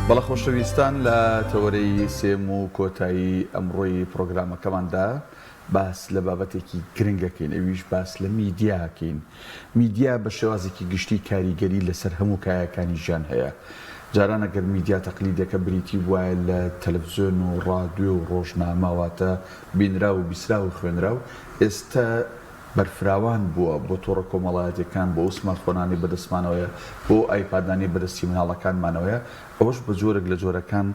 بەڵە خۆشەویستان لە تەوەرەی سێم و کۆتایی ئەمڕۆی پرۆگرامەکەماندا باس لە بابەتێکی گرنگەکەین، ئەویش باس لە میدیاکەین. میدیا بە شێوازێکی گشتی کاریگەری لەسەر هەموو کایەکانی ژیان هەیە. جاران ئەگەر میدیا تەقلیدەکە بریتی وایە لە تەلەڤیزیۆن و ڕادیۆ و ڕۆژنامەواتە بینرا و بیسرا و خوێنرا و ئێستا بەرفراوان بووە بۆ تۆڕە کۆمەڵایەتەکان، بۆ سمارتفۆنانی بەدەستمانەوەیە، بۆ ئایپادانی بەدەستی مناڵەکانمانەوەیە. ئەوەش بە جۆرێک لە جۆرەکان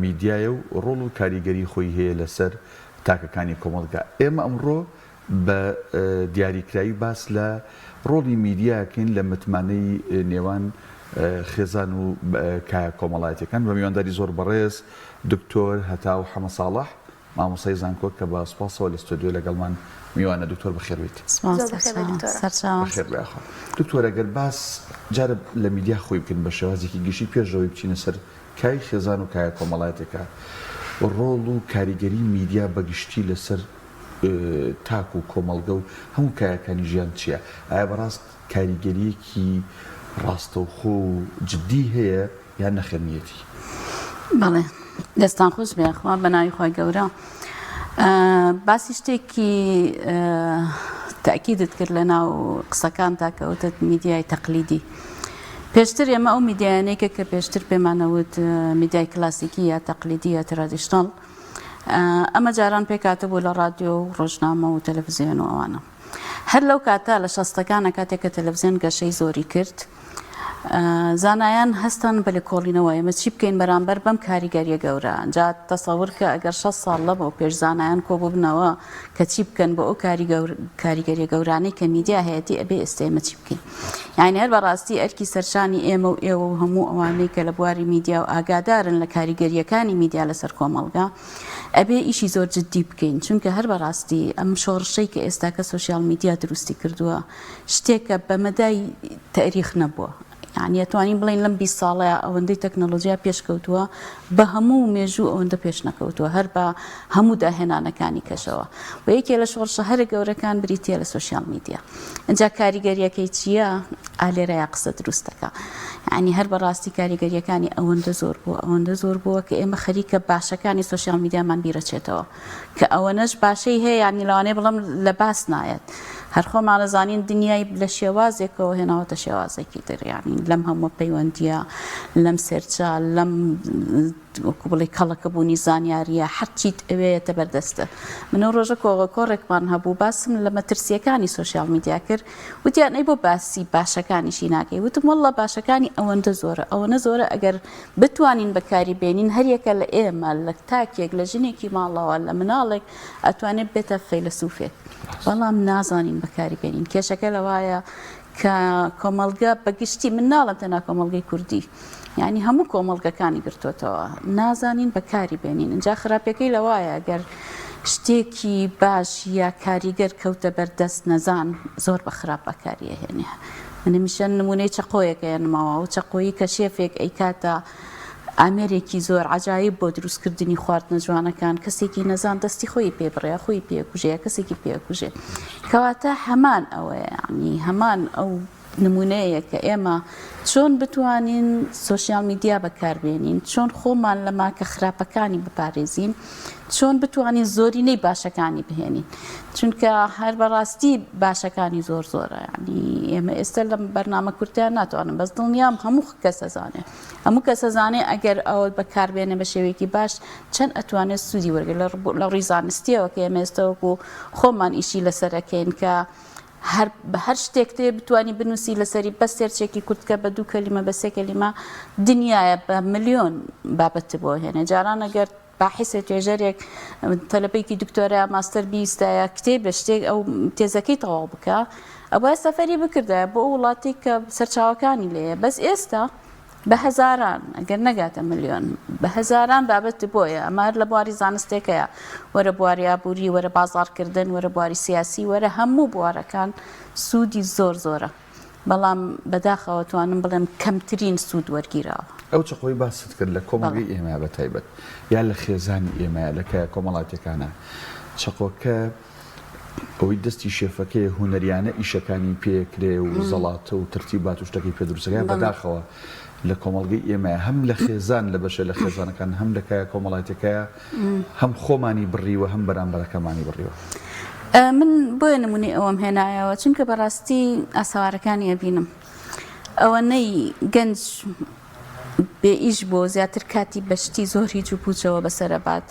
میدیایە و ڕۆڵ و کاریگەری خۆی هەیە لەسەر تاکەکانی کۆمەڵگا. ئێمە ئەمڕۆ بە دیاریکراوی باس لە ڕۆڵی میدیاکەین لە متمانەی نێوان خێزان و کایە کۆمەڵایەتەکان بە میوانداری زۆر بەڕێز دکتۆر هەتاو حەمە ساڵح، مامۆستای زانکۆ کە بە سوپاسەوە لە ستۆدیۆ لەگەڵمان میوانە. دکتۆر بەخێربێت. دکتۆر ئەگەر باس جارە لە میدیا خۆی بکەین بە شێوازێکی گشتی پێشەوەی بچینە سەر کای خێزان و کایە کۆمەڵایەتەکە، ڕۆڵ و کاریگەری میدیا بەگشتی لەسەر تاک و کۆمەڵگە و هەموو کایەکانی ژیان چییە؟ ئایا بەڕاست کاریگەریەکی ڕاستەوخۆ و جددی هەیە یان نەخێنیەتی؟ بەڵێ، دەستان خۆش بێخوا بە ناوی خۆی گەورە. باسی شتێکی تاکیدت کرد لە ناو قسەکان تاکەوتت میدیای تەقلیدی. پێشتر ئێمە ئەو میدیانێکە کە پێشتر پێمانەوت میدیای کلاسیکی یا تەقلیدی یا ترادیشناڵ، ئەمە جاران پێکاتە بوو لە ڕادیۆ و ڕۆژنامە و تەلەڤیزیۆن و ئەوانە. هەر لەو کاتە لە شەستەکانە کاتێک کە تەلەڤیزیۆن گەشەی زۆری کرد، زانایان هەستان بە لێکۆڵینەوە ئێمە چی بکەین بەرامبەر بەم کاریگەریە گەورە. جا تەسەوور کە ئەگەر 6 ساڵ لەمەوە پێش زانایان کۆبوو بنەوە کە چی بکەن بۆ ئەو کاریگەریە گەورانەی کە میدیا هەیەتی ئەبێ ئێستا ئێمە چی بکەین. یعنی هەر بەڕاستی ئەرکی سەرشانی ئێمە و ئێوە و هەموو ئەوانەی کە لە بواری میدیا و ئاگادارن لە کاریگەریەکانی میدیا لەسەر کۆمەڵگا ئەبێ ئیشی زۆر جددی بکەین، چونکە هەر بەڕاستی ئەم شۆڕشەی کە ئێستا کە سوشیال میدیا دروستی کردووە شتێکە بەمەدای تاریخ نەبووە. یعنی ئەتوانین بڵین لەم 20 ساڵەیە ئەوەندەی تەکنۆلۆژیا پێشکەوتووە بە هەموو مێژوو ئەوەندە پێش نەکەوتووە، هەر بە هەموو داهێنانەکانی کەشەوە. و یەکێ لە شۆڕشە هەرە گەورەکان بریتە لە سوشیال میدیا. ئەجا کاریگەریەکەی چییە؟ ئالێرەیە قسە دروستەکە. یعنی هەر بەڕاستی کاریگەریەکانی ئەوەندە زۆر بووە کە ئێمە خەریکە باشەکانی سوشیال میدیامان بیرەچێتەوە، کە ئەوەنەش باشەی هەیە، یعنی لەوانەیە بڵم لە باس نایەت. هەر خۆمانە زانین دنیای لە شێوازێکەوە هێناوەتە شێوازێکی تر، یعنی لەم هەموو پەیوەندیە، لەم سێرچە، لەم وەکو بڵێ کەڵەکە بوونی زانیاریە، هەرچیت ئەوەیەتە بەردەستە. منە ڕۆژە کۆڕێکمان هەبوو باسم لە مەترسیەکانی سوشیال میدیا کرد، وتیان ئەی بۆ باسی باشەکانیشی ناکەی. وتم وەڵڵا باشەکانی ئەوەندە زۆرە ئەگەر بتوانین بەکاری بێنین هەریەکە لە ئێمە لە تاکێک لە ژنێکی ماڵەوە لە مناڵێک ئەتوانێت بێتە فەیلسوفێک، بەڵام نازانین بەکاری بێنین. کێشەکە لەوایە کە کۆمەڵگە بەگشتی من ناڵم تەنها کۆمەڵگەی کوردی، یعنی هەموو کۆمەڵگەکانی گرتوتەوە، نازانین بەکاری بێنین. اینجا خراپەکەی لەوایە گەر شتێکی باش یا کاریگەر کەوتە بەردەست نەزان زۆر بە خراپ بەکاریە هێنێ. منمیشە نمونەی چەقۆیەکە هێنماوە و چەقۆیی کە شێفێک ئەیکاتە ئامێرێکی زۆر عجایب بۆ دروستکردنی خواردنە جوانەکان، کەسێکی نەزان دەستی خۆی پێبڕێ، خۆی پێکوژەیە، کەسێکی پێکوژێ. کەواتە هەمان ئەوەیە، یعنی هەمان ئەو نمونەیە کە ئێمە چۆن بتوانین سوشیال میدیا بەکاربێنین، چۆن خۆمان لە ماکە خراپەکانی بپارێزین، چۆن بتوانین زۆرینەی باشەکانی بهێنین. چونکە هەر بەڕاستی باشەکانی زۆرە، یعنی ئێمە ئێستا لە بەرنامە کورتیان ناتوانم بەس دڵنیام هەموو کەس ئەزانێ، هەموو کەس ئەزانێ ئەگەر ئەوە بەکاربێنێ بە شێوەیەکی باش چەند ئەتوانێت سوودی وەرگێت لە ڕووی زانستیەوە کە ئێمە ئێستا وەکو خۆمان ئیشی لەسەرەکەین کە بە هەر شتێک تێ بتوانی بنووسی لەسەری بە سێرچێکی کورتکە بە 2 کەلیمە بە 3 کەلیمە دنیاە بە ملیۆن بابەت بۆ هێنێ. جاران ئەگەر باحیسە توێژەرێک تەلەپەیەکی دکتۆرە ماستەر بیستایە کتێب بە شتێک ئەو تێزەکەی تەواو بکە، ئەوە سەفەری بکردایە بۆ وڵاتی کە سەرچاوەکانی لێیە. بەس ئێستا بە هەزاران ئەگەر نەگاتە ملیۆن بە هەزاران بابەت بۆیە. ئەمە لە بواری زانستێکەیە، وەرە بواری ئابووری، وەرە بازاڕکردن، وەرە بواری سیاسی، وەرە هەموو بوارەکان سوودی زۆرە، بەڵام بەداخەوە توانم بڵێم کەمترین سوود وەرگیراوە. ئەو چقۆی باست کرد لە کۆمەڵگەی ئێمە بە تایبەت یا لە خێزانی ئێمە لە کۆمەڵاتەکانە چقۆکە ئەوەی دەستی شێفەکەی هوەریانە ئیشەکانی پێکرێ و زەڵاتە و ترتیبات و شتەکەی پێدروستەکان بەداخەوە لە کۆمەڵگەی ئێمە هەم لە خێزان لە بەشە لە خێزانەکان هەم لە کایە کۆمەڵایەتەکەیە هەم خۆمانی بڕیوە هەم بەرامبەرەکەمانی بڕیوە. من بۆیە نمونی ئەوەم هێنایەوە چونکە بەڕاستی ئاساوارەکانی ئەبینم ئەوەنەی گەنج بێ ئیش بۆ زیاتر کاتی بەشتی زۆر هیچ و پوچەوە بەسەرەبات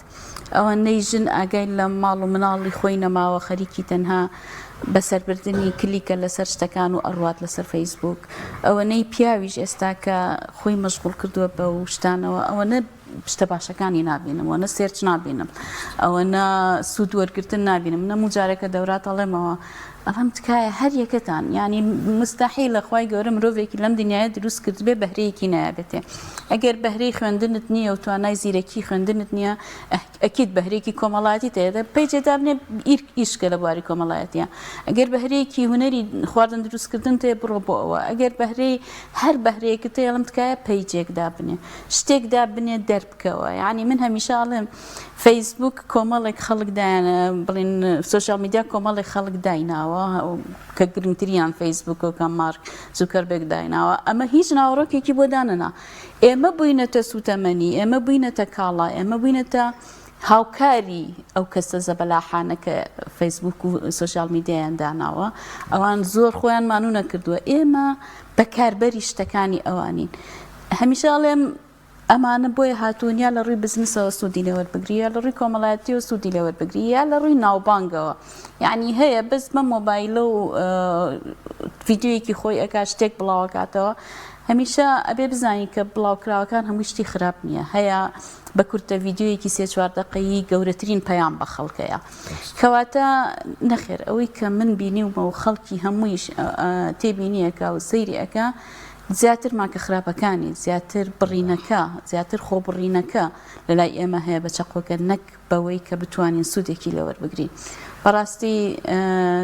ئەوەنەی ژن ئاگای لە ماڵ و مناڵی خۆی نەماوە خەریکی تەنها بەسەربردننی کلیکە لەسەر شتەکان و ئەڕوات لەسەر فەیسبوک ئەوەنەی پیاویش ئێستا کە خۆی مەشغوڵ کردووە بە و شتانەوە ئەوەنە شتە باشەکانی نابینم وەنە سێرچ نابینم ئەوەنە سوود وەرگرتن نابینم نەموو جارێکە دەورات ئەڵێمەوە ئەڵام تکایە هەر یەکەتان ینی مستحیل لە خوای گەورە مرۆڤێکی لەم دنیاە دروست کرد بێ بەهرەیەکی نایابێتێ ئەگەر بەهرەی خوێندنت نییە و توانای زیرەکی خوێندنت نییە ئەکید بەهرەیەکی کۆمەڵاتی تێدا پێیجێدا بنێ ئیشکە لە بواری کۆمەڵایەتیە ئەگەر بەهرەیەکی هوەری خواردن دروستکردن تێ بڕۆ بۆ ئەوە ئەگەر بەهرەی هەر بەهرەیەکە تێ ئەڵم تکایە پەیجێکدا بنێ شتێکدا بنێ دەربکەوە یعنی من هەمیشە ئەڵێم فەیسبوک کۆمەڵێک خەڵکدایانە بڵین سوشال میدیا کۆمەڵێک خەڵک دایناوە کە گرنگتریان فەیسبوک و کە مارک زوکەربێک دایناوە ئەمە هیچ ناوەڕۆکێکی بۆ دانەنا ئێمە بووینەتە سوتەمەنی ئێمە بووینەتە کاڵا ئێمە بووینەتە هاوکاری ئەو کەسە زەبەلاحانە کە فەیسبوک و سوشال میدیایان داناوە ئەوان زۆر خۆیان مانوو نەکردووە ئێمە بەکاربەری شتەکانی ئەوانین هەمیشە ئەڵێم ئەمانە بۆیە هاتوونیا لە ڕووی بزنسەوە سوودی لەوەربگریە لە ڕووی کۆمەڵایەتیەوە سوودی لەوەربگریە لە ڕووی ناوبانگەوە یعنی هەیە بەس بە مۆبایلە و ڤیددیویەکی خۆی ئەکا شتێک بڵاوکاتەوە هەمیشە ئەبێ بزانین کە بڵاوکراوەکان هەموو شتی خراپ نییە هەیە بە کورتە ڤیددیویەکی سێ چوار دقەیی گەورەترین پەیام بە خەڵکەیە کەواتە نەخێر ئەوەی کە من بینیومە و خەڵکی هەموویش تێبینیەکە و سەیری ئەکا زیاتر ماکە خراپەکانی زیاتر بڕینەکە زیاتر خۆبڕینەکە لەلای ئێمە هەیە بە چەقۆکە نەک بەوەی کە بتوانین سوودێکی لەوەربگرین بەڕاستی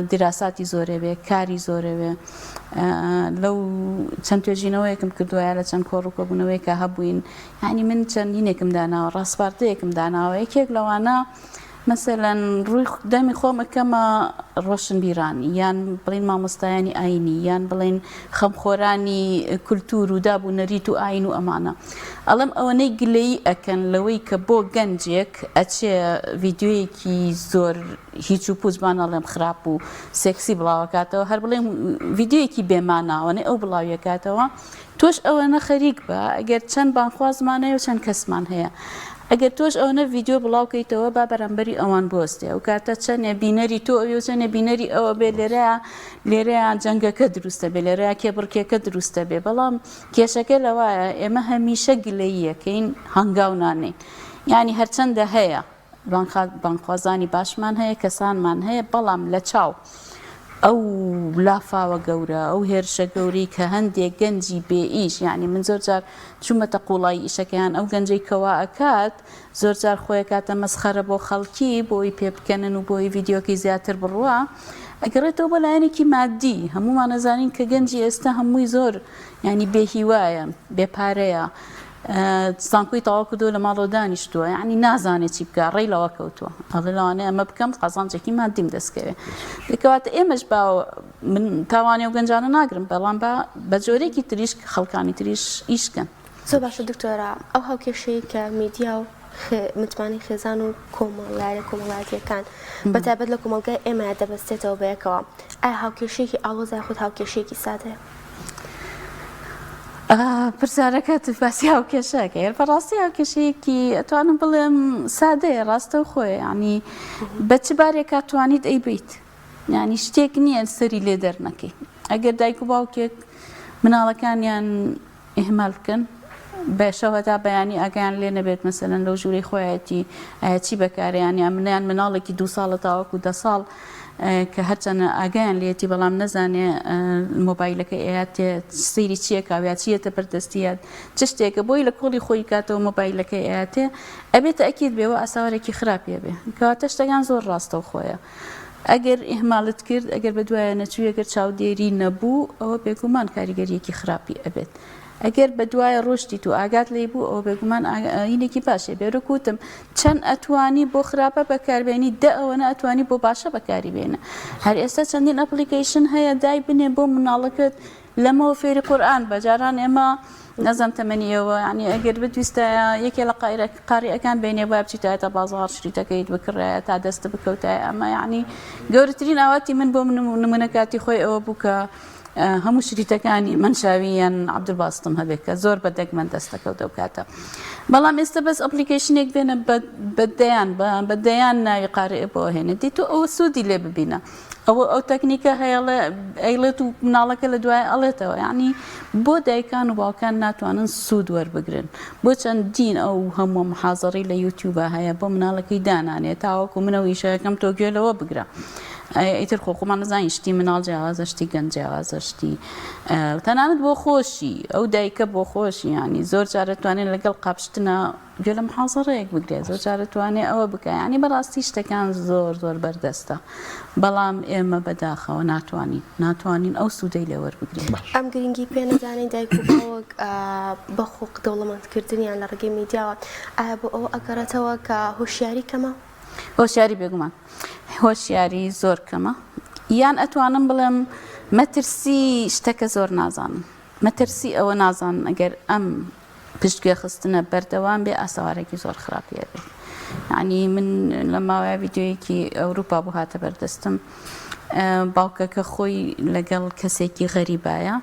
دیراساتی زۆرەوێ کاری زۆرەوێ لەو چەند توێژینەوەیەکم کردووە لە چەند کۆڕووکۆبوونەوەی کە هەبووین ینی من چەندینێکم داناوە ڕاستپارتەیەکم داناوە یەکێک لەوانە مەسەلەن ڕووی دەمی خۆمەکەمە ڕۆشنبیرانی یان بڵین مامۆستایانی ئاینی یان بڵین خەمخۆرانی کولتور و دابوونەریت و ئاین و ئەمانە ئەڵم ئەوەنەی گلەیی ئەکەن لەوەی کە بۆ گەنجێک ئەچێ ڤیددیویەکی زۆر هیچ و پوچمان ئەڵێم خراپ و سێکسی بڵاوکاتەوە هەر بڵێم ڤیددیویەکی بێماناوەنێ ئەو بڵاویەکاتەوە تۆش ئەوەنە خەریک بە ئەگەر چەند بانخوازمانەیە و چەند کەسمان هەیە ئەگەر تۆش ئەوەنە ڤیددیۆ بڵاوکەیتەوە با بەرامبەری ئەوان بۆستێ و کاتە چەندێ بینەری تۆ ئەوێ چەندێ بینەری ئەوە بێ لێرەیە جەنگەکە دروستە بێ لێرەیە کێبڕکێکە دروستە بێ بەڵام کێشەکە لەوایە ئێمە هەمیشە گلەییەکەین هەنگاو نانین یعنی هەرچەندە هەیە بانخوازانی باشمان هەیە کەسانمان هەیە بەڵام لە چاو ئەو لافاوە گەورە ئەو هێرشە گەوری کە هەندێک گەنجی بێ ئیش یعنی من زۆر جار چوومەتە قوڵایی ئیشەکەیان ئەو گەنجەی کەوا ئەکات زۆر جار خۆی کاتە مەسخەرە بۆ خەڵکی بۆی پێ بکەنن و بۆی ڤیددیۆکی زیاتر بڕوە ئەگەڕێتەوە بە لایەنێکی مادی هەمومان نەزانین کە گەنجی ئێستا هەمووی زۆر ینی بێهیوایە بێپارەیە سانکۆی تەواو کردووە لە ماڵەوە دانیشتووە یعنی نازانێت چی بکە ڕێی لەوە کەوتووە ئەڵێ لەوانەیە ئەمە بکەم قەزانجێکی مادیم دەستکەوێت دەکەواتە ئێمەش باوە من تاوانێ و گەنجانە ناگرم بەڵام بە جۆرێکی تریش خەڵکانی تریش ئیشکەن زۆر باشە دکتۆرە ئەو هاوکێشەیە کە میدیا و متمانی خێزان و کۆمەڵایەتیەکان بەتایبەت لە کۆمەلگای ئێمە دەبەستێتەوە بەیەکەوە ئایا هاوکێشەیەکی ئاڵۆزای خودت هاوکێشەیەکی سادەیە پرسیارەکەت باسی هاوکێشەکە بەڕاستی هاوکێشەیەکی ئەتوانم بڵێم سادەیە ڕاستە و خۆی ینی بە چ بارێکا توانیت ئەی بیت ینی شتێک نییە سەری لێ دەرنەکەی ئەگەر دایک و باوکێک مناڵەکانیان ئیهمال بکەن بەشەوەدا بەیانی ئەگەیان لێ نەبێت مەسەلەن لەو ژووری خۆیەتی ئاەتی بەکارەیانیان منیان مناڵێکی 2 ساڵە تاوەکو 10 ساڵ کە هەرچەنە ئاگیان لێتی بەڵام نەزانێ مۆبایلەکە ئاەتێ سەیری چیەکە یا چیەتە بەردەستیات چ شتێکە بۆی لە کۆڵی خۆی کاتەوە مۆبایلەکەی ئاەتێ ئەبێتە ئەکیت بێەوە ئاساوارێکی خراپێ بێ کەواتە شتەکان زۆر ڕاستە و خۆیە ئەگەر ئیهمالت کرد ئەگەر بە دوایە نەچووی ئەگەر چاودێری نەبوو ئەوە بێگومان کاریگەریەکی خراپی ئەبێت ئەگەر بە دوایە ڕۆشتی و ئاگات لێ بوو ئەو بێگومان ئاینێکی باشێ بێرەکوتم چەند ئەتوانی بۆ خراپە بەکاربێنی ئەوەنە ئەتوانی بۆ باشە بەکاری بێنە هەر ئێستا چەندین ئەپلیکیشن هەیە دای بنێ بۆ مناڵەکەت لەمەوە فێری قورئان بەجاران ئێمە نەزانم تەمەنیەوە ینی ئەگەر بتویستە یەکێ لە قاریەکان بینێ وای بچیتایە بازار شریتەکەیت بکڕێت تا دەستە بکەوتای ئەمە یعنی گەورەترین ئاواتی من بۆ نمونەکاتی خۆی ئەوە بوو کە هەموو شریتەکانی منشاویان عەبدولباستم هەبێت کە زۆر بەدەگ من دەستەکەوتە و کاتە بەڵام ئێستا بەس ئەپلیکیشنێک بێنە بەدەیان ناوی قارئ بۆ هێنێت دیت و ئەوە سوودی لێ ببینە ئەو تەکنیکە هەیەڵێ ئەیڵێت و مناڵەکە لە دوای ئەڵێتەوە یعنی بۆ دایکان و باوکان ناتوانن سوود وەربگرن بۆ چەندین ئەو هەموو محازەڕی لە یوتیوبە هەیە بۆ مناڵەکەی دانانێت تاوەکو منەوەی شەکەم تۆ گوێلەوە بگرە ئیتر خۆخۆمان نزانین شتی مناڵ جیاوازە شتی گەنج جیاوازە شتی تەنانەت بۆ خۆشی ئەو دایکە بۆ خۆشی ینی زۆر جارە توانێت لەگەڵ قاپشتنە گوێ لە محازەڕەیەک بگرێت زۆر جارە توانێت ئەوە بکە ینی بەڕاستی شتەکان زۆر زۆر بەردەستە بەڵام ئێمە بەداخەوە ناتوانین ئەو سوودەی لێ وەربگرین ئەم گرنگی پێ نەزانین دایک و باوک بەخۆ دەوڵەمەندکردنیان لە ڕێگەی میدیاوە ئایا بۆ ئەوە ئەگەڕێتەوە کە هۆشیاری کەمە هۆشیاری بێگومان هۆشیاری زۆر کەمە یان ئەتوانم بڵێم مەترسی شتەکە زۆر نازانم مەترسی ئەوە نازانن ئەگەر ئەم پشتگوێ خستنە بەردەوام بێ ئاساوارێکی زۆر خراپیە بێت ینی من لە ماوەیە ڤیددیۆیەکی ئەوروپا بوو هاتە بەردەستم باوکەکە خۆی لەگەڵ کەسێکی غەریبایە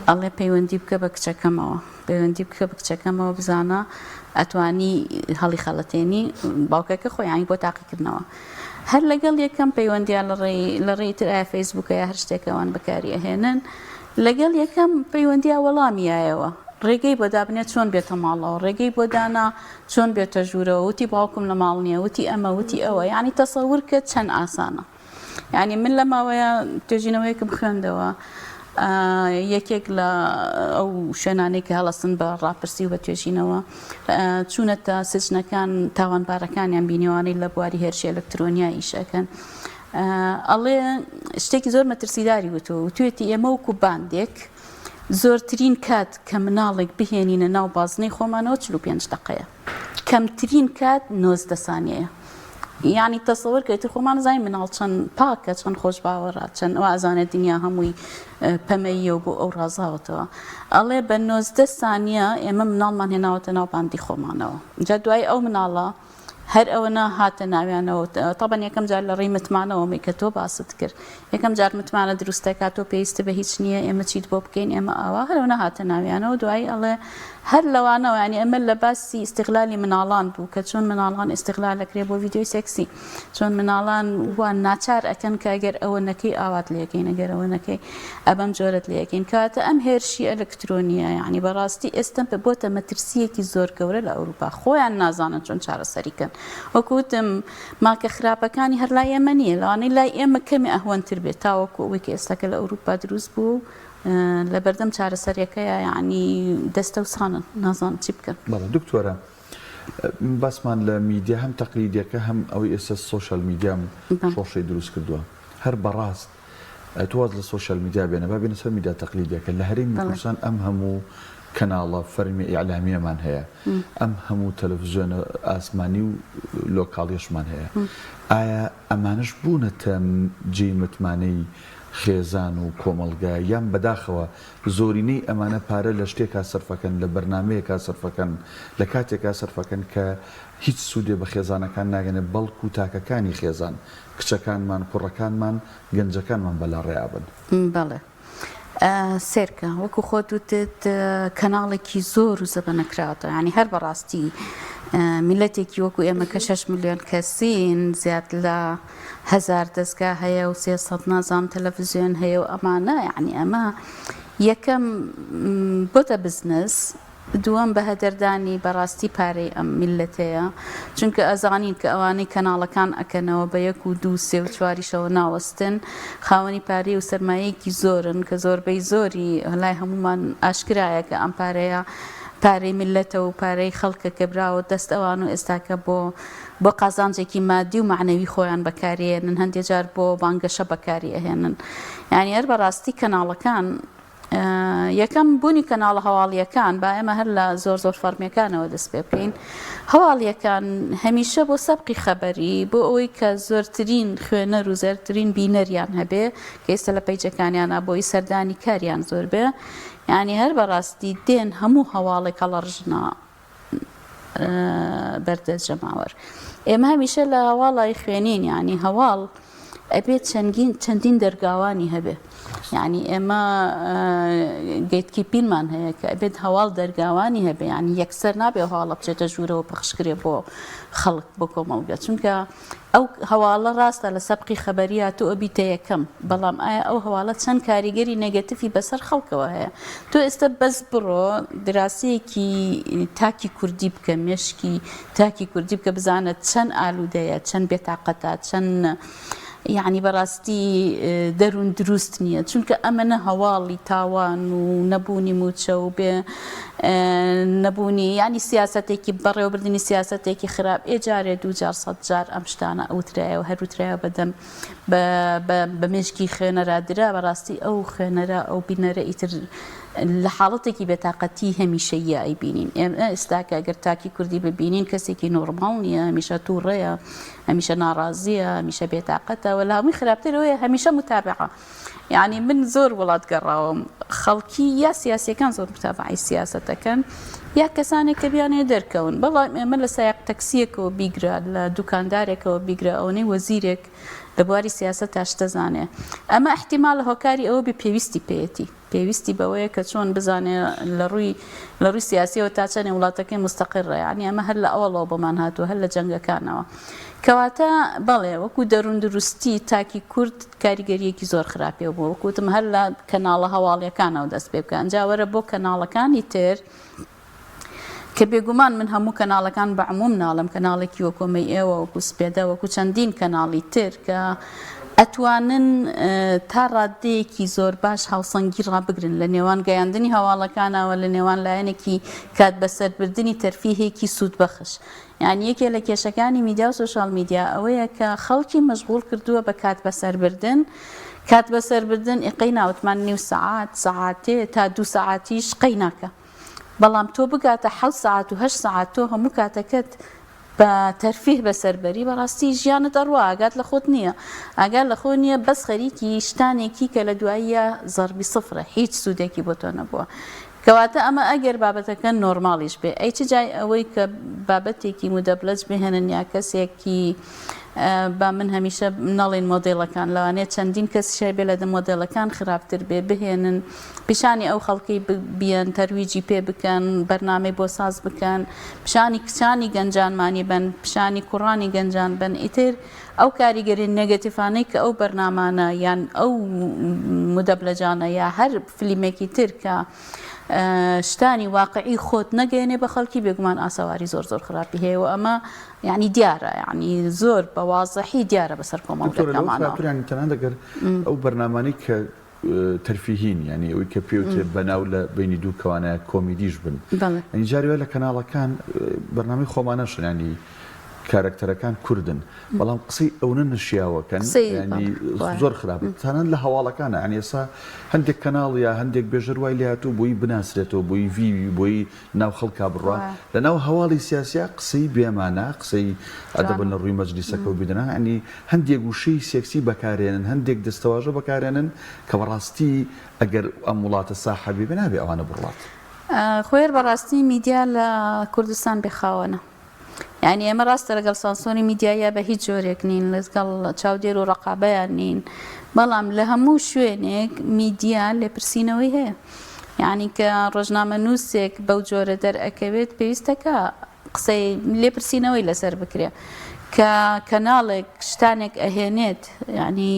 ئەڵێ پەیوەندی بکە بە کچەکەمەوە پەیوەندی بکە بە کچەکەمەوە بزانە ئەتوانی هەڵی خەڵەتێنی باوکەکە خۆیانی بۆ تاقیکردنەوە هەر لەگەڵ یەکەم پەیوەندیان لە ڕێیتر ئایا فەیسبووکە یا هەر شتێکەوان بەکاری ئەهێنن لەگەڵ یەکەم پەیوەندیا وەڵامیایەوە ڕێگەی بۆ دابنێت چۆن بێتە ماڵەوە ڕێگەی بۆ دانا چۆن بێتە ژوورەوە وتی باوکم لە ماڵ نییە وتی ئەمە وتی ئەوە ینی تەسەور کە چەند ئاسانە ینی من لە ماوەیە توێژینەوەیەکم خوێندەوە یەکێک لە ئەو شوێنانەی کە هەڵەسن بە ڕاپرسی و بە توێژینەوە چوونەتە سجنەکان تاوانبارەکانیان بینیوانەی لە بواری هێرشی ئەلکترۆنیا ئیشەکەن ئەڵێ شتێکی زۆر مەترسیداری وتەوە توێتی ئێمە وەکو باندێک زۆرترین کات کە مناڵێک بهێنینە ناو بازنەی خۆمانەوە 45 دقەیە کەمترین کات 90 سانیەیە یعنی تەسەوەر کە ئیتر خۆمان زانین مناڵ چەند پاکە چەند خۆش باوەڕە چەند ئەو ئازانێت دنیا هەمووی پەمەییەوە بۆ ئەو ڕازاوەتەوە ئەڵێ بە 90 سانیە ئێمە مناڵمان هێناوەتە ناو باندی خۆمانەوە جا دوای ئەو مناڵە هەر ئەوەنە هاتە ناویانەوە تەبەن یەکەم جار لە ڕێی متمانەوەمی کە تۆ باست کرد یەکەم جار متمانە دروستەکە تۆ پێویستە بە هیچ نییە ئێمە چیت بۆ بکەین ئێمە ئاوا هەرەوەنە هاتە ناویانەوە دوای ئەڵێ هەر لەوانەوە ینی ئەمە لە باسی ئیستیغلالی مناڵان بوو کە چۆن مناڵان ئیستیغلال دەکرێت بۆ ڤیدیۆی سێکسی چۆن مناڵان وان ناچار ئەکەن کە ئەگەر ئەوە نەکەی ئاوات لەکەین ئەگەر ئەوە نەکەی ئەبەم جۆرت لەکەین کاتە ئەم هێرشی ئەلکترۆنیە یعنی بەڕاستی ئێستا بۆتە مەترسیەکی زۆر گەورە لە ئەوروپا خۆیان نازانن چۆن چارەسەریکەن وەکوتم ماکە خراپەکانی هەر لای ئێمە نییە لەوانەی لای ئێمە کەمی ئەهوەنتر بێت تاوەکو ئەوەی کە ئێستاکە لە ئەوروپا دروست بوو لە بەردەم چارەسەریەکەیە یعنی دەستە و سانن نازان چی بکەن بەڵێ دکتۆرە باسمان لە میدیا هەم تەقلیدیەکە هەم ئەوەی ئێستا سۆشیال میدیام شۆڕشەی دروست کردووە هەر بەڕاست تواز لە سۆشیال میدیا بێنە با بێنە سەر میدیا تەقلیدیەکە لە هەرێمی کوردستان ئەم هەموو کەناڵە فەرمی ئیعلامیەمان هەیە ئەم هەموو تەلەڤیزیۆنە ئاسمانی و لۆکاڵیشمان هەیە ئایا ئەمانش بوونەتە جێی متمانەی خێزان و کۆمەڵگا یان بەداخەوە زۆرینەی ئەمانە پارە لە شتێکا سەرفەکەن لە بەرنمەیەکا سەرفەکەن لە کاتێکا سەرفەکەن کە هیچ سوودێ بە خێزانەکان ناگەنێت بەڵکو و تاکەکانی خێزان کچەکانمان کوڕەکانمان گەنجەکانمان بەلاڕێیابن بەڵێ سێرکە وەکو خۆت وتت کەناڵێکی زۆر و زەبەنەکراوەتە ینی هەر بەڕاستی میلەتێکی وەکو ئێمە کە 6 ملیۆن کەسین زیاد لە 1000 دەستگا هەیە و 300 نازام تەلەڤیزیۆن هەیە و ئەمانە یعنی ئەمە یەکەم بۆتە بزنس دووەم بە هەدەردانی بەڕاستی پارەی ئەم میلەتەیە چونکە ئەزانین کە ئەوانەی کەناڵەکان ئەکەنەوە بە 1 و 2 3 و 4 ناوەستن خاوەنی پارەی و سەرمایەیەکی زۆرن کە زۆربەی زۆری لای هەمومان ئاشکرایە کە ئەم پارەیە پارەی میلەتە و پارەی خەڵکە کە براوە دەست ئەوان و ئێستاکە بۆ قازانجێکی مادی و معنەوی خۆیان بەکارهێنن هەندێک جار بۆ بانگەشە بەکاری ئەهێنن یعنی هەر بەڕاستی کەناڵەکان یەکەم بوونی کەناڵە هەواڵیەکان با ئێمە هەر لە زۆر فەرمیەکانەوە دەست پێ بکەین. هەواڵیەکان هەمیشە بۆ سەبقی خەبەری بۆ ئەوەی کە زۆرترین خوێنەر و زۆرترین بینەریان هەبێ کە ئێستا لە پەیجەکانیانە بۆی سەردانی کاریان زۆر بێ، یعنی هەر بەڕاستی دێن هەموو هەواڵێک هەڵەڕژنا بەردەستجەماوەر. ئێمە هەمیشە لە هەواڵای خوێنین، یعنی هەواڵ ئەبێت چەندین دەرگاوانی هەبێ، یعنی ئێمە گەیتکیپینمان هەیە کە ئەبێت هەواڵ دەرگاوانی هەبێ، ینی یەکسەر نابێ هەواڵە بچێتە ژوورەوە پەخشکرێ بۆ خەڵک بۆ کۆمەڵگە، چونکە ئەو هەواڵە ڕاستە لە سەبقی خەبەریات و ئەبیتە یەکەم، بەڵام ئایا ئەو هەواڵە چەند کاریگەری نێگەتیفی بەسەر خەڵکەوە هەیە. تۆ ئێستا بەس بڕۆ دراسەیەکی تاکی کوردی بکە، مێشکی تاکی کوردی بکە، بزانێت چەند ئالوودەیە، چەند بێتاقەتە، چەند یعنی بەڕاستی دەروون دروست نییە، چونکە ئەمەنە هەواڵی تاوان و نەبوونی موچە و بێ نەبوونی ینی سیاسەتێکی بەڕێوەبردننی سیاسەتێکی خراپ ئێجارێ 200 جار ئەم شتانە ئەوترایە و هەروترایە بەدەم بە مێشکی خوێنەرادرا، بەڕاستی ئەو خوێنەرە ئەو بینەرە ئیتر لە حاڵەتێکی بێتاقەتی هەمیشەیە ئەیبینین. ئێمە ئێستاکە ئەگەر تاکی کوردی ببینین کەسێکی نۆرماڵ نییە، هەمیشە تووڕێیە، هەمیشە ناڕازیە، هەمیشە بێتاقەتەوە، لە هەمووی خراپترەوەیە هەمیشە متابعە. یعنی من زۆر وڵات گەڕاوم، خەڵکی یا سیاسیەکان زۆر متابعی سیاسەتەکەن یا کەسانێک کە بیانێ دەرکەون. بەڵام ئێمە لە سایق تەکسیەکەوە بیگرە، لە دوکاندارێکەوە بیگرە، ئەوەی وەزیرێک لە بواری سیاست تاشتەزانێ، ئەمە احتیمال لە هۆکاری ئەوە بێ پێویستی پێێتی، پێویستی بەوەیە کە چۆن بزانێ لە ڕووی سیاسیەوە تا چەندێ وڵاتەکەی مستەقرڕە، ینی ئەمە هەر لە ئەوەڵەوە بەمان هاتووە، هەر لە جەنگەکانەوە. کەواتە بەڵێ وەکو دەروون دروستی تاکی کورد کاریگەریەکی زۆر خراپێ بوو، وەکوتم هەر لە کەناڵە هەواڵیەکانەوە دەست پێ بکە. ئەنجاوەرە بۆ کەناڵەکانی تر کە بێگومان من هەموو کەناڵەکان بە عموم ناڵم، کەناڵێکی وەکۆمەی ئێوە وەکو سپێدە وەکو چەندین کەناڵی تر کە ئەتوانن تا ڕادەیەکی زۆر باش هاوسەنگی ڕابگرن لە نێوان گەیاندنی هەواڵەکانەوە، لە نێوان لایەنێکی کات بەسەربردننی تەرفیهێکی سوود بەخش. یعنی یەکێ لە کێشەکانی میدیا و سوشال میدیا ئەوەیە کە خەڵکی مەشغوڵ کردووە بە کات بەسەربردن. کات بەسەربردن ئقەی ناوتمان نیو سەعات سەعاتێ تا 2 سەعاتیش قەی ناکە، بەڵام تۆ بگاتە 7 ساعت و 8 ساعت تۆ هەموو کاتەکەت بە تەرفیه بەسەربەری، بەڕاستی ژیانت ئەڕوا ئاگات لە خۆت نییە، ئاگات لە خۆ نییە، بەس خەریکی شتانێکی کە لە دواییە زەربی سفرە، هیچ سوودێکی بۆ تۆ نەبووە. کەواتە ئەمە ئەگەر بابەتەکە نۆرماڵیش بێ، ئەی چ جای ئەوەی کە بابەتێکی مدەبلەج بهێنن یا کەسێکی با من هەمیشە نەڵێن مۆدێڵەکان لەوانەیە چەندین کەسیشای بێ لە مۆدێڵەکان خراپتر بێ بهێنن، پیشانی ئەو خەڵکی بیان تەرویجی پێ بکەن، بەرنامەی بۆ ساز بکەن، پیشانی کچانی گەنجانمانی بن، پیشانی کوڕانی گەنجان بن، ئیتر ئەو کاریگەری نێگەتیفانەی کە ئەو بەرنامانە یان ئەو مدەبلەجانە یا هەر فلیمێکی تر کە شتانی واقعی خۆت نەگەێنێ بە خەڵکی بێگومان ئاساواری زۆر خراپی هەیە و ئەمە یعنی دیارە، یعنی زۆر بە وازەحی دیارە بەسەر کۆمەڵگەکانمانەوە. تەنان دەگەر ئەو بەرنامانەی کە تەرفیهین، یعنی ئەوەی کە پێوتێ بەناو لە بینی دوو کەوانەیە کۆمیدیش بن، ئەنی جاریوە لە کەناڵەکان بەرنامەی خۆمانەشن، ینی کارکتەرەکان کوردن، بەڵام قسەی ئەوە نشیاوەکەن، ینی زۆر خراپ تەنان لە هەواڵەکانە. ئەنی ئێستا هەندێک کەناڵ یا هەندێک بێژەروای لێهاتوو بۆی بناسرێتەوە، بۆی ڤیوی بۆی ناو خەڵکا بڕوا، لە ناو هەواڵی سیاسیا قسەی بێمانە، قسەی ئەدەبن لە ڕووی مەجلیسەکە و بیدنا، ئەنی هەندێک وشەی سێکسی بەکارێنن، هەندێک دەستەواژە بەکارێنن کە بەڕاستی ئەگەر ئەم وڵاتە ساحەبی بنابێ ئەوانە بڕات. خۆیر بەڕاستی میدیا لە کوردستان بێخاوەنە، یعنی ئێمە ڕاستە لەگەڵ سانسۆری میدیایە بە هیچ جۆرێک نین، لەگەڵ چاودێر و ڕقابەیان نین، بەڵام لە هەموو شوێنێک میدیا لێپرسینەوەی هەیە، یعنی کە ڕۆژنامە نووسێک بەو جۆرە دەرئەکەوێت پێویستەکە قسەی لێپرسینەوەی لەسەر بکرێ، کە کەناڵێک شتانێک ئەهێنێت، یعنی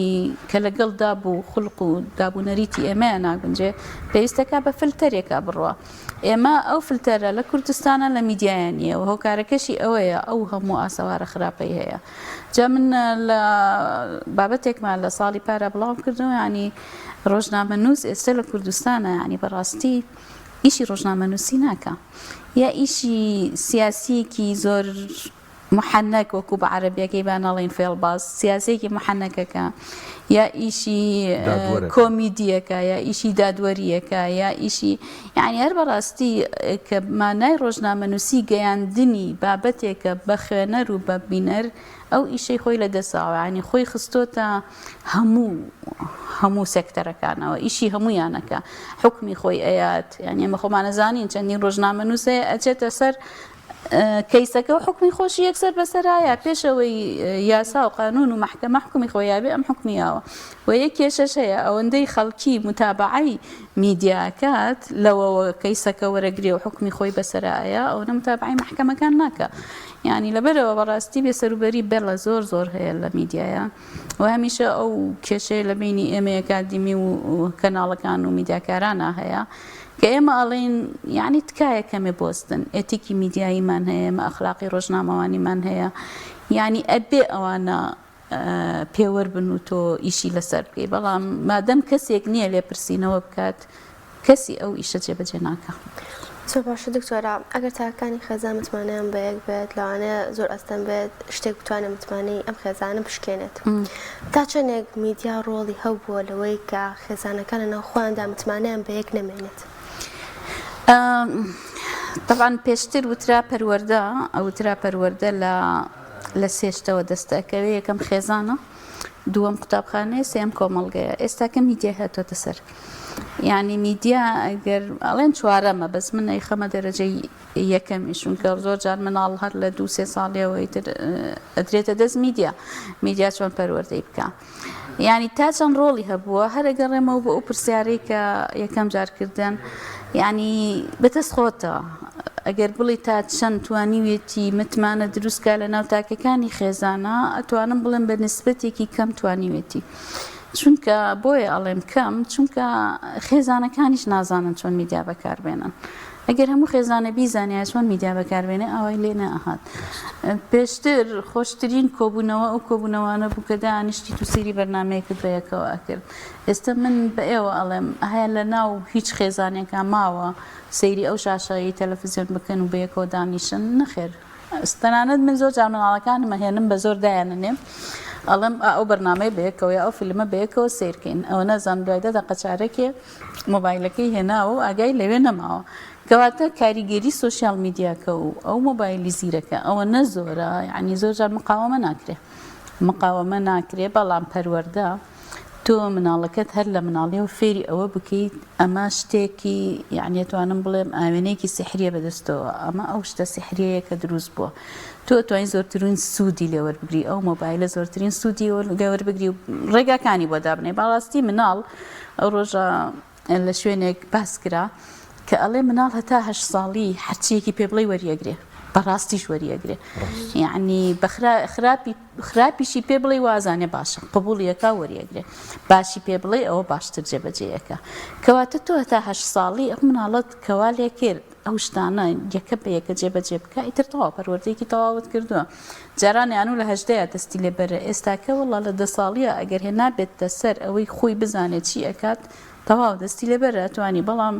کە لەگەڵ دابوو خولق و دابوونەریتی ئێمەیە ناگونجێ، پێویستەکە بە فلتەرێکە بڕوە. ئێمە ئەو فلتەرە لە کوردستانە لە میدیایان نییە و هۆکارەکەشی ئەوەیە ئەو هەموو ئاسەوارە خراپەی هەیە. جا من لە بابەتێکمان لە ساڵی پارە بڵاو کردەوە، ینی ڕۆژنامە نووس ئێستا لە کوردستانە، ینی بەڕاستی ئیشی ڕۆژنامە نووسی ناکە، یا ئیشی سیاسیەکی زۆر محنك وەکو بە عەرەبیەکەی بە نەڵێن فێڵباز سیاسەیەکی محەنەکەکە یا ئیشی کۆمیدیەکە یا ئیشی دادوەریەکە یا ئیشی یعنی هەر بەڕاستی کە مانای ڕۆژنامەنووسی گەیاندنی بابەتێکە بە خوێنەر و بە بینەر ئەو ئیشەی خۆی لە دەساوە ینی خۆی خستۆتە هەموو سێکتەرەکانەوە ئیشی هەموویانەکە حکمی خۆی ئەیات یعنی ئێمە خۆمانەزانین چەندین ڕۆژنامەنووسەیە ئەچێتە سەر کەیسەکە و حکمی خۆشی یەکسەر بەسەرایە پێشەوەی یاسا و قانون و محکەمە حکمی خۆیابێ ئەم حکمیاوە و یەک کێشەش هەیە ئەوەندەی خەڵکی متابعەی میدیاکات لەوەوە کەیسەکە وەرەگرێ و حکمی خۆی بەسەرایە ئەوە متابعەی محکەمەکان ناکە یعنی لەبەرەوە بەڕاستی بێسەروبەری بێڵە زۆر هەیە لە میدیایە و هەمیشە ئەو کێشەیە لە بینی ئێمە ئەکادیمی و کەناڵەکان و میدیاکارانە هەیە کە ئێمە ئەڵێن یعنی تکایە کەمێ بۆستن ئێتیکی میدیاییمان هەیە ئێمە ئەخلاقی ڕۆژنامەوانیمان هەیە یعنی ئەبێ ئەوانە پێوەربن و تۆ ئیشی لەسەر بکەی بەڵام مادەم کەسێک نییە لێپرسینەوە بکات کەسی ئەو ئیشە جێبەجێ ناکە. زۆر باشە دکتۆرە ئەگەر تاکانی خێزان متمانەیان بە یەک بێت لەوانەیە زۆر ئەستەم بێت شتێک بتوانێت متمانەی ئەم خێزانە بشکێنێت تا چەندێک میدیا ڕۆڵی هەبووە لەوەی کە خێزانەکان لەناو خۆیاندا متمانەیان بە یەک نەمێنێت. طبعا پێشتر وترا پەروەردە لە سێشتەوە دەستەکەوێ یەکەم خێزانە دووەم قوتابخانەیە سێم کۆمەڵگەیە ئێستاکە میدیا هاتۆتە سەر یعنی میدیا ئەگەر ئەڵێن چوارەمە بەس من ئەیخەمە دەرەجەی یەکەمی چونکە زۆر جار مناڵ هەر لە 2-3 ساڵیەوەی ئەدرێتە دەست میدیا چۆن پەروەردەی بکە یعنی تا چەند ڕۆڵی هەبووە هەر ئەگەڕێمەوە بۆ ئەو پرسیارەی کە یەکەم جارکردن یعنی بەدەست خۆتەوە ئەگەر بڵی تا چەند توانیوێتی متمانە دروستکە لە ناو تاکەکانی خێزانە ئەتوانم بڵێم بە نسبەتێکی کەم توانیوێتی چونکە بۆیە ئەڵێم کەم چونکە خێزانەکانیش نازانن چۆن میدیا بەکاربێنن ئەگەر هەموو خێزانە بیزانیا چۆن میدیا بەکاربێنێ ئەوەی لێ نەهات پێشتر خۆشترین کۆبوونەوە ئەو کۆبوونەوانە بوو کە دانیشتی تو سەیری بەرنامەیەکت بە یەکەوە ئەکرد ئێستا من بە ئێوە ئەڵێم هەیە لە ناو هیچ خێزانێکە ماوە سەیری ئەو شاشایی تەلەڤیزیۆن بکەن و بە یەکەوە دانیشن نەخێر تەنانەت من زۆر جار مناڵەکانم هێنم بە زۆر دایانەنێم ئەڵێم ئەو بەرنامەی بەیەکەوە ئەو فیلمە بەیەکەوە سیرکەین ئەوە نەزان دوای 10 دقە چارەکێ مۆبایلەکەی هێناوە و ئاگای لەوێ نەماوە کەواتە کاریگەری سۆشیال میدیاکە و ئەو مۆبایلی زیرەکە ئەوە نەزۆرە یعنی زۆر جار مقاومە ناکرێ بەڵام پەروەردە تۆ مناڵەکەت هەر لە مناڵیەوە فێری ئەوە بکەیت ئەمە شتێکی یعنی توانم بڵێم ئاوێنەیەکی سحریە بەدەستەوە ئەمە ئەو شتە سحریەیە کە دروست بووە تۆ توانین زۆرترین سوودی لێوەربگری ئەو مۆبایلە زۆرترین سوودی لێوەربگری و ڕێگاکانی بۆ دابنێ بەڕاستی مناڵ ئەو ڕۆژە لە شوێنێک باس کرا کە ئەڵێ مناڵ هەتا 8 ساڵی هەرچیەکی پێ بڵێ وەریەگرێ بەڕاستیش وەریەگرێ یعنی بە خراپیشی پێ بڵێ وازانێ باشە قبوڵیەکە وەریەگرێ باشی پێ بڵێ ئەوە باشتر جێبەجێیەکە کەواتە تۆ هەتا 8 ساڵی ئەو مناڵەت کەوا لێ کرد ئەو شتانە یەکە بە یەکە جێبەجێ بکە ئیتر تەواو پەروەردەیەکی تەواوت کردووە جاران یانوو لە 18 دەستی لێبەرە ئێستاکە وەڵا لە 10 ساڵیە ئەگەر هێنا بێتە سەر ئەوەی خۆی بزانێت چی ئەکات تەواو دەستی لێبەرە توانی بەڵام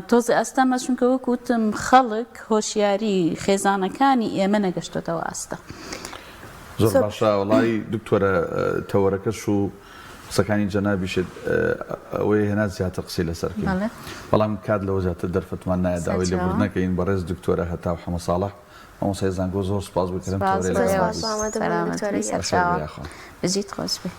تۆزی ئەستامە چونکە وەکوتم خەڵک هۆشیاری خێزانەکانی ئێمە نەگەشتۆتەوە ئاستە زۆر باشە وڵی دکتۆرە تەوەرەکەش و قسەکانی جەنابیشت ئەوەی هێنا زیاتر قسەی لەسەرکەین بەڵام کات لەوە زیاتر دەرفەتمان نایە داوای لێبوور نەکەین بەڕێز دکتۆرە هەتا و حەمە ساڵح مامۆستای زانگۆ زۆر سپاس بکەم بژیت خۆش بێ